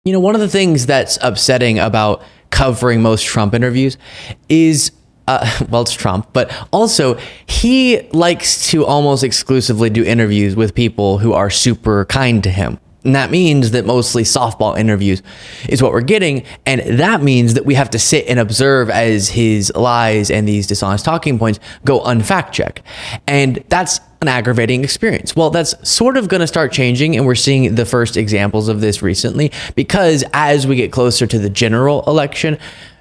You know, one of the things that's upsetting about covering most Trump interviews is, well, it's Trump, but also he likes to almost exclusively do interviews with people who are super kind to him. And that means that mostly softball interviews is what we're getting. And that means that we have to sit and observe as his lies and these dishonest talking points go unfact checked. And that's an aggravating experience. Well, that's sort of going to start changing. And we're seeing the first examples of this recently, because as we get closer to the general election,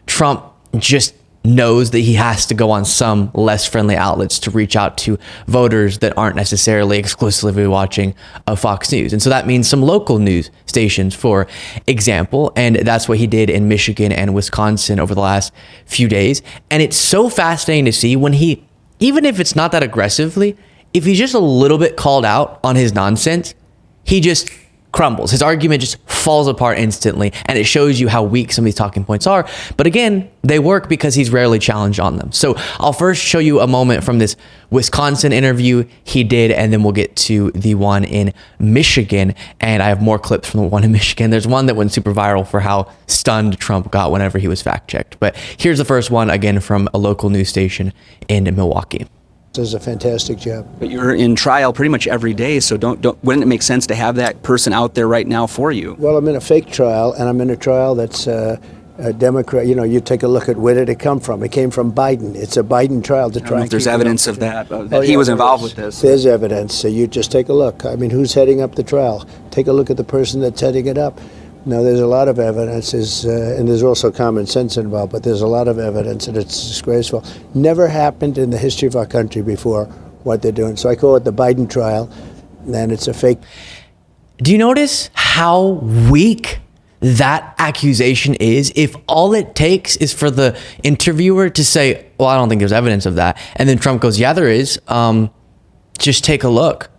Trump just knows that he has to go on some less friendly outlets to reach out to voters that aren't necessarily exclusively watching Fox News. And so that means some local news stations, for example, and that's what he did in Michigan and Wisconsin over the last few days. And it's so fascinating to see when he, even if it's not that aggressively, if he's just a little bit called out on his nonsense, he just crumbles. His argument just falls apart instantly, and it shows you how weak some of these talking points are. But again, they work because he's rarely challenged on them. So I'll first show you a moment from this Wisconsin interview he did, and then we'll get to the one in Michigan. And I have more clips from the one in Michigan. There's one that went super viral for how stunned Trump got whenever he was fact-checked. But here's the first one, again, from a local news station in Milwaukee. Does a fantastic job. But you're in trial pretty much every day, so wouldn't it make sense to have that person out there right now for you? Well, I'm in a fake trial, and I'm in a trial that's a Democrat. You know, you take a look at where did it come from. It came from Biden. It's a Biden trial to try. If there's evidence of that, he was involved with this. There's evidence. So you just take a look. I mean, who's heading up the trial? Take a look at the person that's heading it up. No, there's a lot of evidence, and there's also common sense involved, but there's a lot of evidence, and it's disgraceful. Never happened in the history of our country before what they're doing. So I call it the Biden trial, and it's a fake. Do you notice how weak that accusation is? If all it takes is for the interviewer to say, well, I don't think there's evidence of that. And then Trump goes, yeah, there is. Just take a look.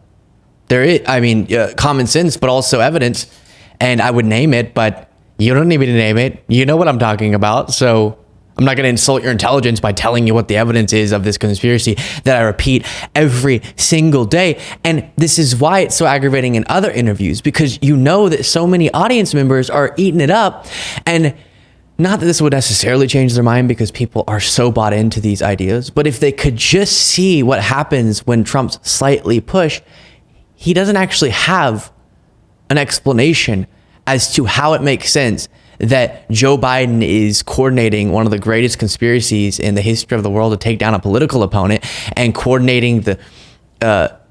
There is, I mean, common sense, but also evidence. And I would name it, but you don't need me to name it. You know what I'm talking about. So I'm not going to insult your intelligence by telling you what the evidence is of this conspiracy that I repeat every single day. And this is why it's so aggravating in other interviews, because you know that so many audience members are eating it up. And not that this would necessarily change their mind, because people are so bought into these ideas. But if they could just see what happens when Trump's slightly pushed, he doesn't actually have an explanation as to how it makes sense that Joe Biden is coordinating one of the greatest conspiracies in the history of the world to take down a political opponent, and coordinating the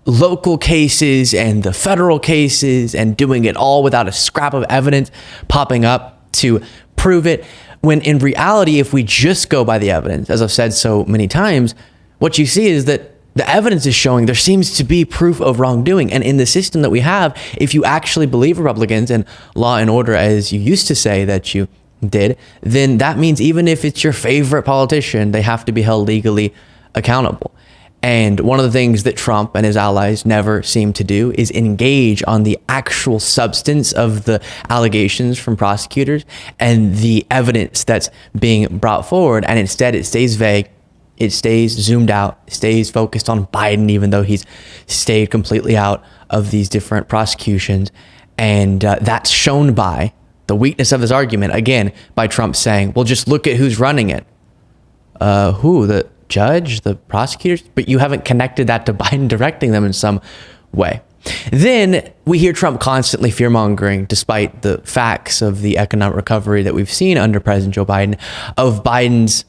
local cases and the federal cases, and doing it all without a scrap of evidence popping up to prove it. When in reality, if we just go by the evidence, as I've said so many times, what you see is that the evidence is showing there seems to be proof of wrongdoing. And in the system that we have, if you actually believe Republicans and law and order, as you used to say that you did, then that means even if it's your favorite politician, they have to be held legally accountable. And one of the things that Trump and his allies never seem to do is engage on the actual substance of the allegations from prosecutors and the evidence that's being brought forward. And instead, it stays vague. It stays zoomed out, stays focused on Biden, even though he's stayed completely out of these different prosecutions. And that's shown by the weakness of his argument, again, by Trump saying, well, just look at who's running it. Who? The judge? The prosecutors? But you haven't connected that to Biden directing them in some way. Then we hear Trump constantly fear-mongering, despite the facts of the economic recovery that we've seen under President Joe Biden, of Biden's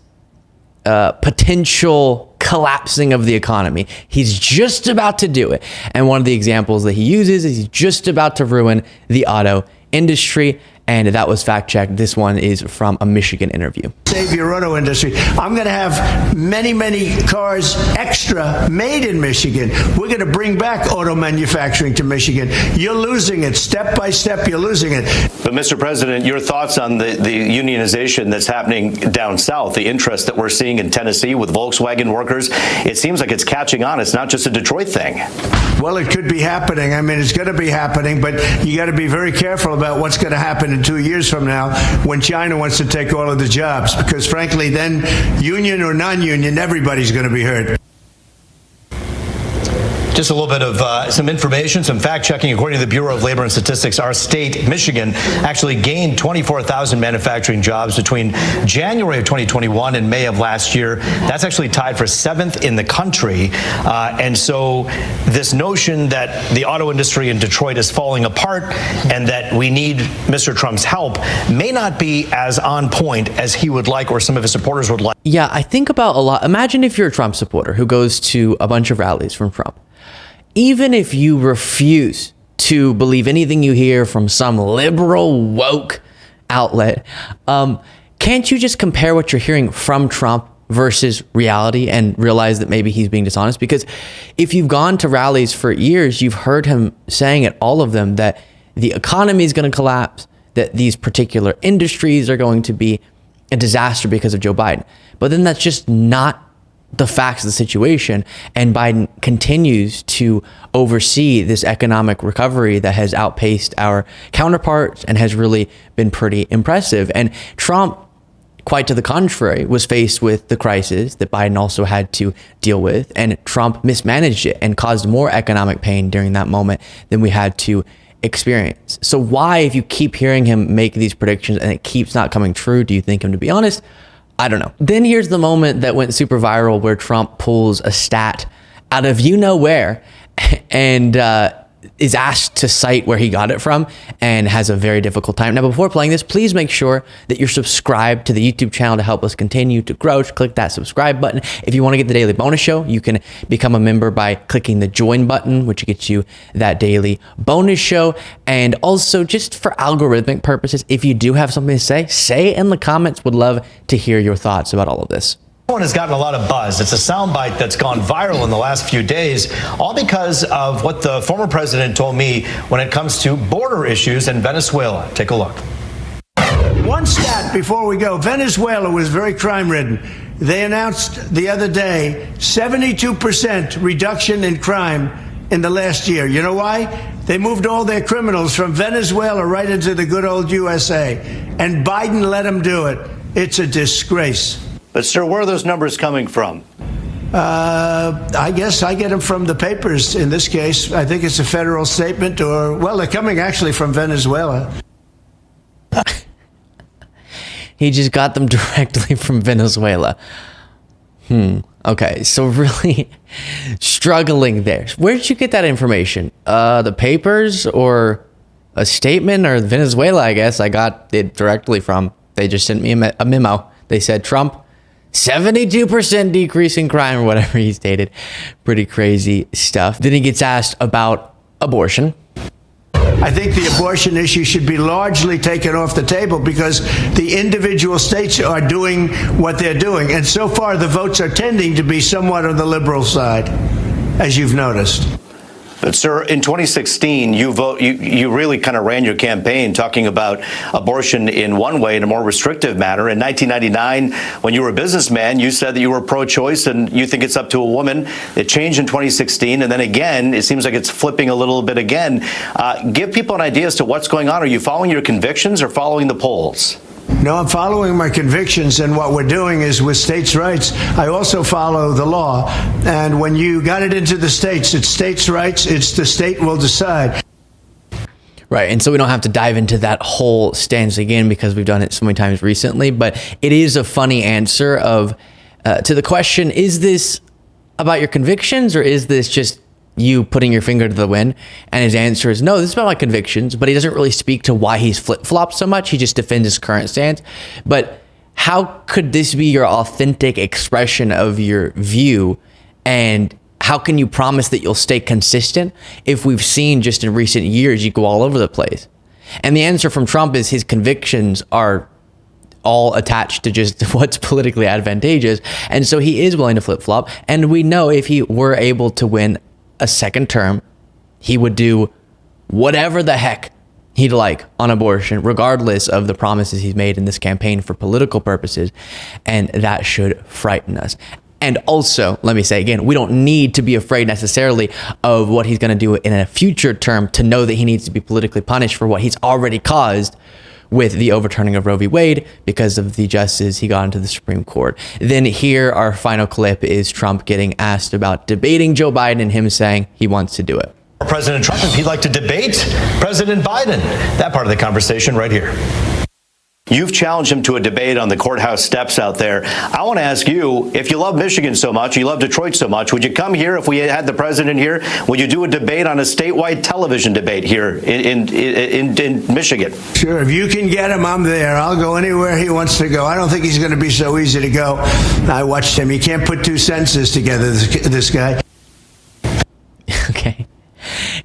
potential collapsing of the economy. He's just about to do it. And one of the examples that he uses is he's just about to ruin the auto industry. And that was fact-checked. This one is from a Michigan interview. Save your auto industry. I'm going to have many, many cars extra made in Michigan. We're going to bring back auto manufacturing to Michigan. You're losing it. Step by step, you're losing it. But, Mr. President, your thoughts on the unionization that's happening down south, the interest that we're seeing in Tennessee with Volkswagen workers, it seems like it's catching on. It's not just a Detroit thing. Well, it could be happening. I mean, it's going to be happening, but you got to be very careful about what's going to happen in 2 years from now when China wants to take all of the jobs, because frankly, then union or non-union, everybody's going to be hurt. Just a little bit of some information, some fact checking. According to the Bureau of Labor and Statistics, our state, Michigan, actually gained 24,000 manufacturing jobs between January of 2021 and May of last year. That's actually tied for 7th in the country. And so this notion that the auto industry in Detroit is falling apart and that we need Mr. Trump's help may not be as on point as he would like or some of his supporters would like. Yeah, I think about a lot. Imagine if you're a Trump supporter who goes to a bunch of rallies from Trump. Even if you refuse to believe anything you hear from some liberal woke outlet, can't you just compare what you're hearing from Trump versus reality and realize that maybe he's being dishonest? Because if you've gone to rallies for years, you've heard him saying at all of them that the economy is going to collapse, that these particular industries are going to be a disaster because of Joe Biden. But then that's just not the facts of the situation, and Biden continues to oversee this economic recovery that has outpaced our counterparts and has really been pretty impressive. And Trump, quite to the contrary, was faced with the crisis that Biden also had to deal with, and Trump mismanaged it and caused more economic pain during that moment than we had to experience. So why, if you keep hearing him make these predictions and it keeps not coming true, do you think him to be honest? I don't know. Then here's the moment that went super viral where Trump pulls a stat out of you know where and is asked to cite where he got it from and has a very difficult time. Now, before playing this, please make sure that you're subscribed to the YouTube channel to help us continue to grow. Just click that subscribe button. If you want to get the daily bonus show, you can become a member by clicking the join button, which gets you that daily bonus show. And also, just for algorithmic purposes, if you do have something to say it in the comments. Would love to hear your thoughts about all of this. One has gotten a lot of buzz. It's a soundbite that's gone viral in the last few days, all because of what the former president told me when it comes to border issues in Venezuela. Take a look. One stat before we go. Venezuela was very crime-ridden. They announced the other day 72% reduction in crime in the last year. You know why? They moved all their criminals from Venezuela right into the good old USA, and Biden let them do it. It's a disgrace. But, sir, where are those numbers coming from? I guess I get them from the papers in this case. I think it's a federal statement, or, well, they're coming actually from Venezuela. He just got them directly from Venezuela. Okay, so really struggling there. Where did you get that information? The papers or a statement or Venezuela, I guess. I got it directly from. They just sent me a memo. They said, Trump, 72% decrease in crime or whatever he stated. Pretty crazy stuff. Then he gets asked about abortion. I think the abortion issue should be largely taken off the table because the individual states are doing what they're doing. And so far, the votes are tending to be somewhat on the liberal side, as you've noticed. But, sir, in 2016, you really kind of ran your campaign talking about abortion in one way, in a more restrictive manner. In 1999, when you were a businessman, you said that you were pro-choice and you think it's up to a woman. It changed in 2016, and then again, it seems like it's flipping a little bit again. Give people an idea as to what's going on. Are you following your convictions or following the polls? No, I'm following my convictions, and what we're doing is with states' rights, I also follow the law. And when you got it into the states, it's states' rights, it's the state will decide. Right, and so we don't have to dive into that whole stance again because we've done it so many times recently, but it is a funny answer of to the question, is this about your convictions or is this just you putting your finger to the wind? And his answer is no, this is about my convictions, but he doesn't really speak to why he's flip-flopped so much. He just defends his current stance. But how could this be your authentic expression of your view? And how can you promise that you'll stay consistent if we've seen just in recent years you go all over the place? And the answer from Trump is his convictions are all attached to just what's politically advantageous. And so he is willing to flip-flop. And we know if he were able to win a second term, he would do whatever the heck he'd like on abortion, regardless of the promises he's made in this campaign for political purposes. And that should frighten us. And also, let me say again, we don't need to be afraid necessarily of what he's going to do in a future term to know that he needs to be politically punished for what he's already caused with the overturning of Roe v. Wade because of the justice he got into the Supreme Court. Then here, our final clip is Trump getting asked about debating Joe Biden and him saying he wants to do it. President Trump if he'd like to debate President Biden. That part of the conversation right here. You've challenged him to a debate on the courthouse steps out there. I want to ask you, if you love Michigan so much, you love Detroit so much, would you come here if we had the president here? Would you do a debate on a statewide television debate here in Michigan? Sure, if you can get him, I'm there. I'll go anywhere he wants to go. I don't think he's going to be so easy to go. I watched him. He can't put two sentences together, this guy. Okay.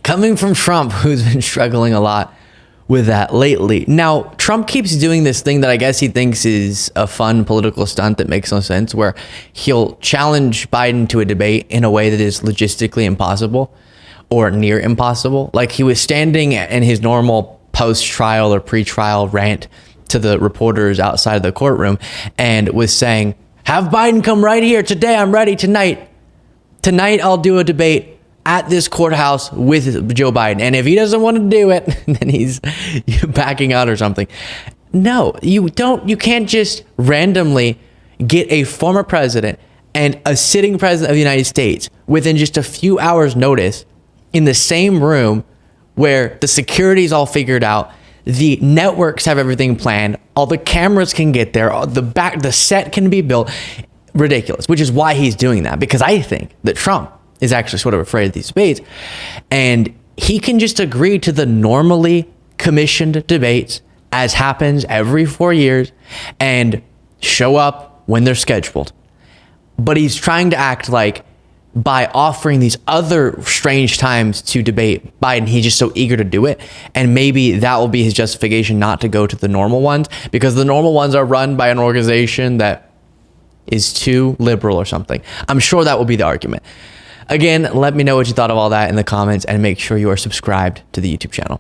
Coming from Trump, who's been struggling a lot with that lately. Now, Trump keeps doing this thing that I guess he thinks is a fun political stunt that makes no sense, where he'll challenge Biden to a debate in a way that is logistically impossible or near impossible. Like, he was standing in his normal post-trial or pre-trial rant to the reporters outside of the courtroom and was saying, have Biden come right here today. I'm ready tonight. Tonight, I'll do a debate at this courthouse with Joe Biden. And if he doesn't want to do it, then he's backing out or something. No, you can't just randomly get a former president and a sitting president of the United States within just a few hours' notice in the same room where the security's all figured out, the networks have everything planned, all the cameras can get there, the set can be built. Ridiculous, which is why he's doing that, because I think that Trump is actually sort of afraid of these debates, and he can just agree to the normally commissioned debates as happens every 4 years and show up when they're scheduled. But he's trying to act like by offering these other strange times to debate Biden, he's just so eager to do it. And maybe that will be his justification not to go to the normal ones, because the normal ones are run by an organization that is too liberal or something. I'm sure that will be the argument. Again, let me know what you thought of all that in the comments, and make sure you are subscribed to the YouTube channel.